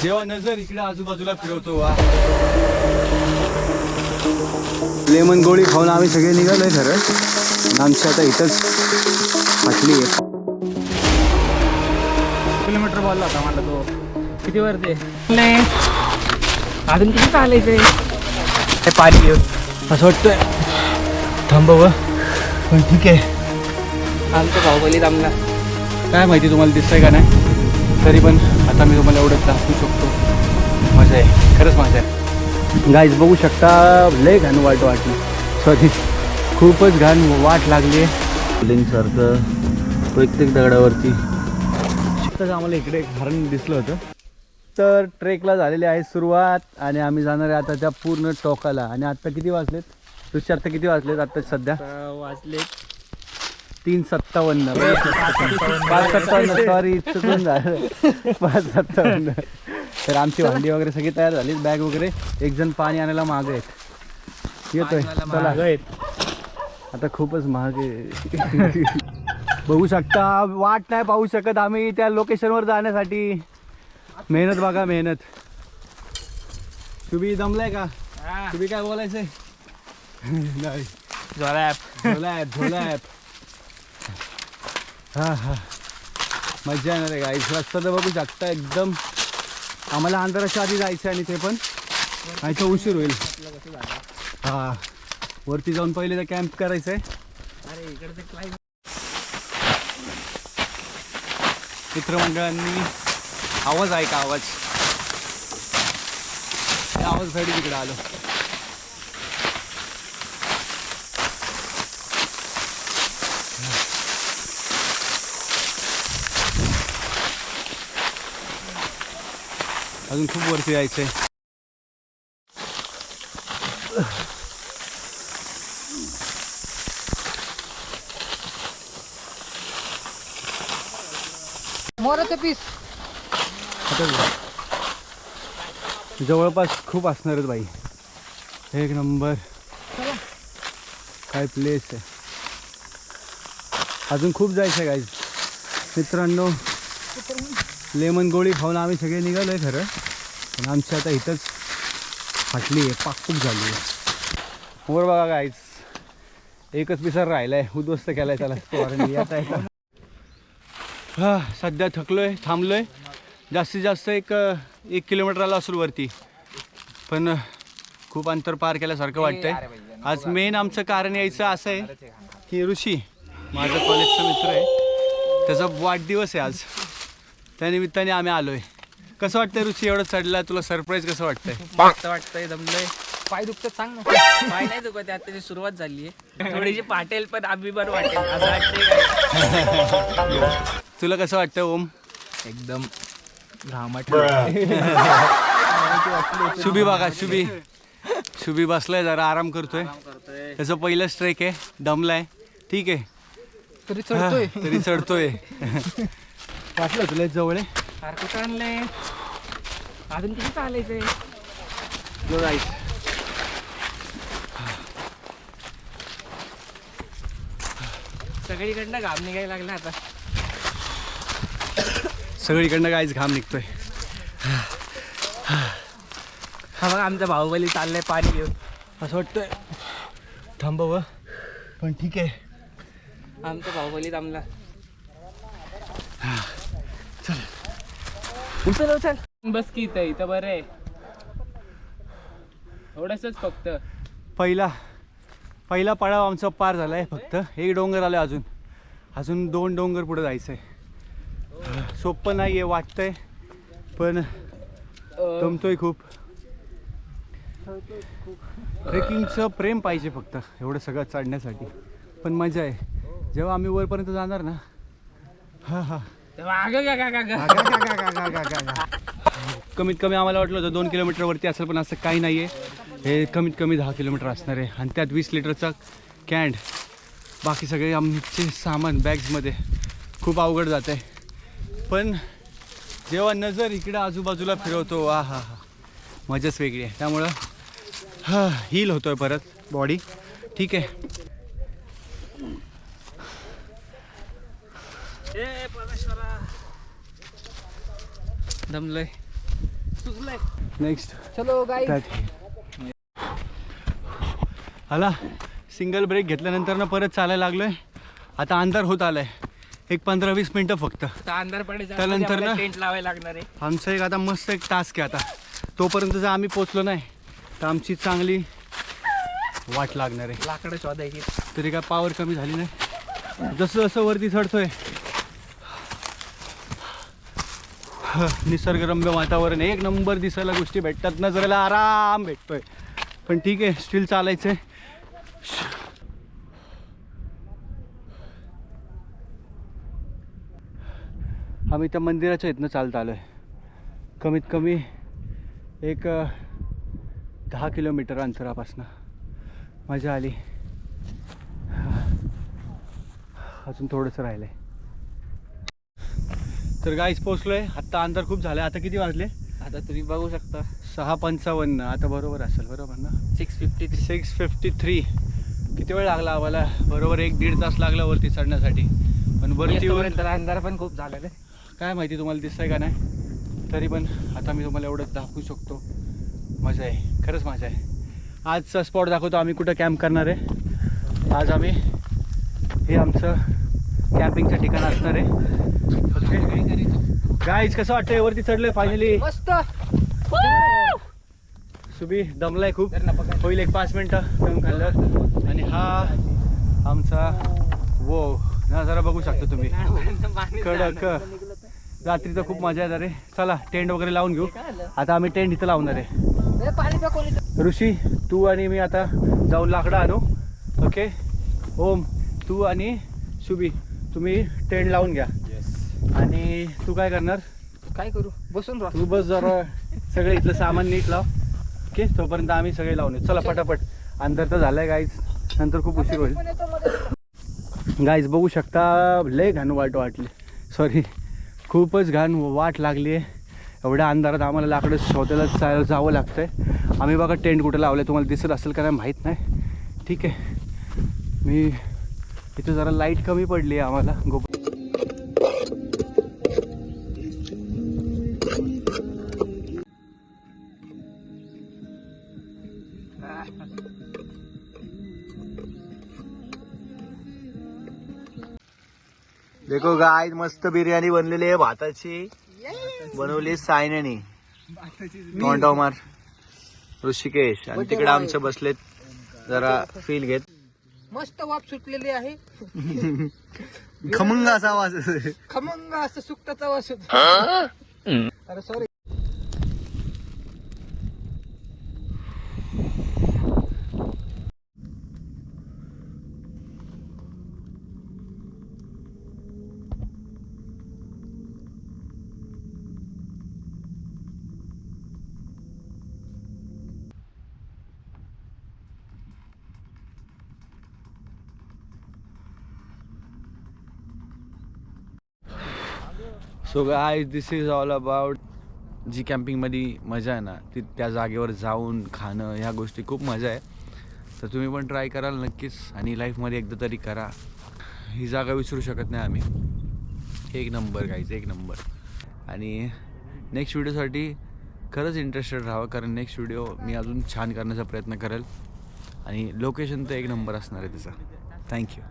जेव्हा नजर इकडे आजूबाजूला फिरवतो वा लेमन गोळी खाऊन आम्ही सगळे निघालोय खरं. आमची आता इथंच फाटली आहे. किलोमीटर बोलला होता मला तो. किती वरती नाही अजून किती चालायचंय ते पाणी घेऊन असं वाटतंय थांबव पण ठीक आहे. आमचं बाहुबली थांबला. काय माहिती तुम्हाला दिसतंय का नाही, तरी पण आता मी तुम्हाला एवढंच दाखवू शकतो. मजा आहे, खरंच मजा आहे. गाईज बघू शकता, लय घाण वाट वाटली. सॉरी, खूपच घाण वाट लागली आहे. लिंकसारखं प्रत्येक दगडावरती. शिकताच आम्हाला इकडे एक हरण दिसलं होतं. तर ट्रेकला झालेली आहे सुरुवात आणि आम्ही जाणार आहे आता त्या पूर्ण टोकाला. आणि आत्ता किती वाजलेत तुझे? आत्ता किती वाजलेत? आत्ता सध्या वाजले 3:57. 5:57, सॉरी चुकून झालं. 5:57. तर आमची भांडी वगैरे सगळी तयार झाली, बॅग वगैरे. एक जण पाणी आणायला मागे आहेत, येतोय. चला आता खूपच महाग आहे. बघू शकता, वाट नाही पाहू शकत आम्ही त्या लोकेशनवर जाण्यासाठी. मेहनत बघा, मेहनत. तुम्ही दमलाय का? तुम्ही काय बोलायचंय? नाही, झोला ॲप. हा हा, मजा येणार आहे गाईस. रस्ता तर बघू शकता एकदम. आम्हाला अंधाराच्या आधी जायचं आणि ते पण जायचं उशीर होईल. हा, वरती जाऊन पहिले तर कॅम्प करायचं आहे. मित्रमंडळांनी आवाज आहे का? आवाज आवाजसाठी तिकडे आलो. अजून खूप वरती जायचंय. मोराचं पीस जवळपास खूप असणारच बाई. एक नंबर काय प्लेस आहे. अजून खूप जायचं आहे गाईज. मित्रांनो, लेमन गोळी खाऊन आम्ही सगळे निघालोय खरं. पण आमची आता इथंच फाटली आहे, पाकपूक झाली आहे. वर बघा गाईज, एकच पिसर राहिलाय, उद्ध्वस्त केलाय त्याला पोरांनी. आता हा, सध्या थकलोय, थांबलोय. जास्तीत जास्त एक किलोमीटरला असेल वरती, पण खूप अंतर पार केल्यासारखं वाटतंय. आज मेन आमचं कारण यायचं असं आहे की ऋषी, माझा कॉलेजचा मित्र आहे, त्याचा वाढदिवस आहे आज. त्यानिमित्ताने आम्ही आलोय. कसं वाटतंय ऋषी एवढं चढला? तुला सरप्राईज कसं वाटतंय? मस्त वाटतंय. दमलोय. पाय दुखतात, सांग ना. पाय नाही दुखत, आता त्याची सुरुवात झाली आहे. थोडीशी पाटेल पण आम्ही बरं वाटेल असं वाटतंय. तुला कसं वाटतंय ओम? एकदम घामट. शुभी बघा, शुभी बसलाय, जरा आराम करतोय. त्याचं पहिलंच ट्रेक आहे, दमलाय. ठीक आहे, तरी चढतोय. वाटलं तुला जवळ आहे. सारखं आणलंय. अजून किती चालायचंय? सगळीकडनं घाम निघायला लागला आता. सगळीकडनं गाईच घाम निघतोय. हा बघा, आमचा बाहुबली चाललाय पाणी घेऊन. असं वाटतंय थांबव, पण ठीक आहे. आमचा बाहुबली थांबला. चल बस की इथं बरं आहे. एवढंच फक्त. पहिला पडाव आमचा पार झालाय. फक्त एक डोंगर आलाय, अजून 2 डोंगर पुढे जायचंय. सोपं नाहीये वाटतंय, पण दमतोय खूप. ट्रेकिंगचं प्रेम पाहिजे फक्त एवढं सगळं चढण्यासाठी. पण मजा आहे जेव्हा आम्ही वरपर्यंत जाणार ना. हा हा, कमीत कमी आम्हाला वाटलं होतं 2 किलोमीटरवरती असेल, पण असं काही नाही आहे. हे कमीत कमी 10 किलोमीटर असणार आहे. आणि त्यात 20 लिटरचा कॅन्ड, बाकी सगळे आमचे सामान बॅग्समध्ये. खूप अवघड जात आहे. पण जेव्हा नजर इकडे आजूबाजूला फिरवतो, हा हा हा, मजाच वेगळी आहे. त्यामुळं हील होतोय परत बॉडी. ठीक आहे. दमलोय. सुचलंय. नेक्स्ट चलो गाईज. आला सिंगल ब्रेक घेतल्यानंतर ना परत चालायला लागलोय. आता अंधार होत आलाय. एक 15-20 मिनटं फक्त. अंधार पडायचा त्यानंतर ना टेंट लावायला लागणार आहे. आमचं एक आता मस्त एक टास्क आहे. आता तोपर्यंत जर आम्ही पोचलो नाही तर आमची चांगली वाट लागणार आहे. लाकडं शोधायची. तरी काय पावर कमी झाली नाही. जसं जसं वरती चढतोय निसर्गरम्य वातावरण एक नंबर दिसायला गोष्टी भेटतात. नजरेला आराम भेटतोय. पण ठीक आहे स्टील चालायचंय. आम्ही त्या मंदिराच्या इथनं चालत आलो आहे. कमीत कमी एक 10 किलोमीटर अंतरापासून. मजा आली. अजून थोडंसं राहिलं आहे. तर गाईस पोचलो आहे. आत्ता अंधार खूप झालं आहे. आता किती वाजले? आता तुम्ही बघू शकता 6:55. आता बरोबर असेल बरोबर ना? 6:53. किती वेळ लागला आम्हाला? बरोबर 1-1.5 तास लागला वरती चढण्यासाठी. पण वरती येऊन अंधार पण खूप झालेलं आहे. काय माहिती तुम्हाला दिसतंय का नाही. तरी पण आता मी तुम्हाला एवढं दाखवू शकतो. मजा आहे, खरंच मजा आहे. आजचा स्पॉट दाखवतो आम्ही कुठं कॅम्प करणार आहे. आज आम्ही हे आमचं कॅम्पिंगचं ठिकाण असणार आहे. ओके गाईज कसं वाटतंय वरती चढलोय फायनली. मस्त. सुबी दमलाय खूप. होईल एक 5 मिनटं दम खाल्लं. आणि हा आमचा वो नजारा बघू शकता तुम्ही. कडक रात्री तर खूप मजा येणार आहे. चला टेंट वगैरे लावून घेऊ. आता आम्ही टेंट इथं लावणार आहे. ऋषी तू आणि मी आता जाऊन लाकडं आणू. ओके ओम तू आणि सुबी तुम्ही टेंट लावून घ्या. आणि तू काय करणार? काय करू? बसून राहू. तू बस जरा सगळे इथलं सामान नीट लाव. ओके तोपर्यंत आम्ही सगळे लावून येऊ. चला पटापट. अंतर तर झालंय गाईज. नंतर खूप उशीर होईल. गाईज बघू शकता लय घाण वाटली. सॉरी खूपच घाण वाट लागली आहे. एवढ्या अंधारात आम्हाला लाकडं शोधायला जावं लागतं आहे. आम्ही बघा टेंट कुठे लावलं आहे तुम्हाला दिसत असेल का नाही माहीत नाही. ठीक आहे मी इथं जरा लाईट कमी पडली आहे आम्हाला. देखो गाय मस्त बिर्याणी बनलेली आहे. भाताची बनवली सायनानी. तोंडावर ऋषिकेश आणि तिकडे आमचं बसलेत जरा फील घेत. मस्त वाफ सुटलेली आहे. खमंग असा आवाज. खमंग असं सुकटाचा वास होतो. अरे sorry. So guys this is all about जी कॅम्पिंगमध्ये मजा आहे ना ती त्या जागेवर जाऊन खाणं ह्या गोष्टी खूप मजा आहे. तर तुम्ही पण ट्राय कराल नक्कीच आणि लाईफमध्ये एकदा तरी करा. ही जागा विसरू शकत नाही आम्ही. एक नंबर गाईज एक नंबर. आणि नेक्स्ट व्हिडिओसाठी खरंच इंटरेस्टेड राहावं कारण नेक्स्ट व्हिडिओ मी अजून छान करण्याचा प्रयत्न करेल आणि लोकेशन तर एक नंबर असणार आहे त्याचा. थँक्यू.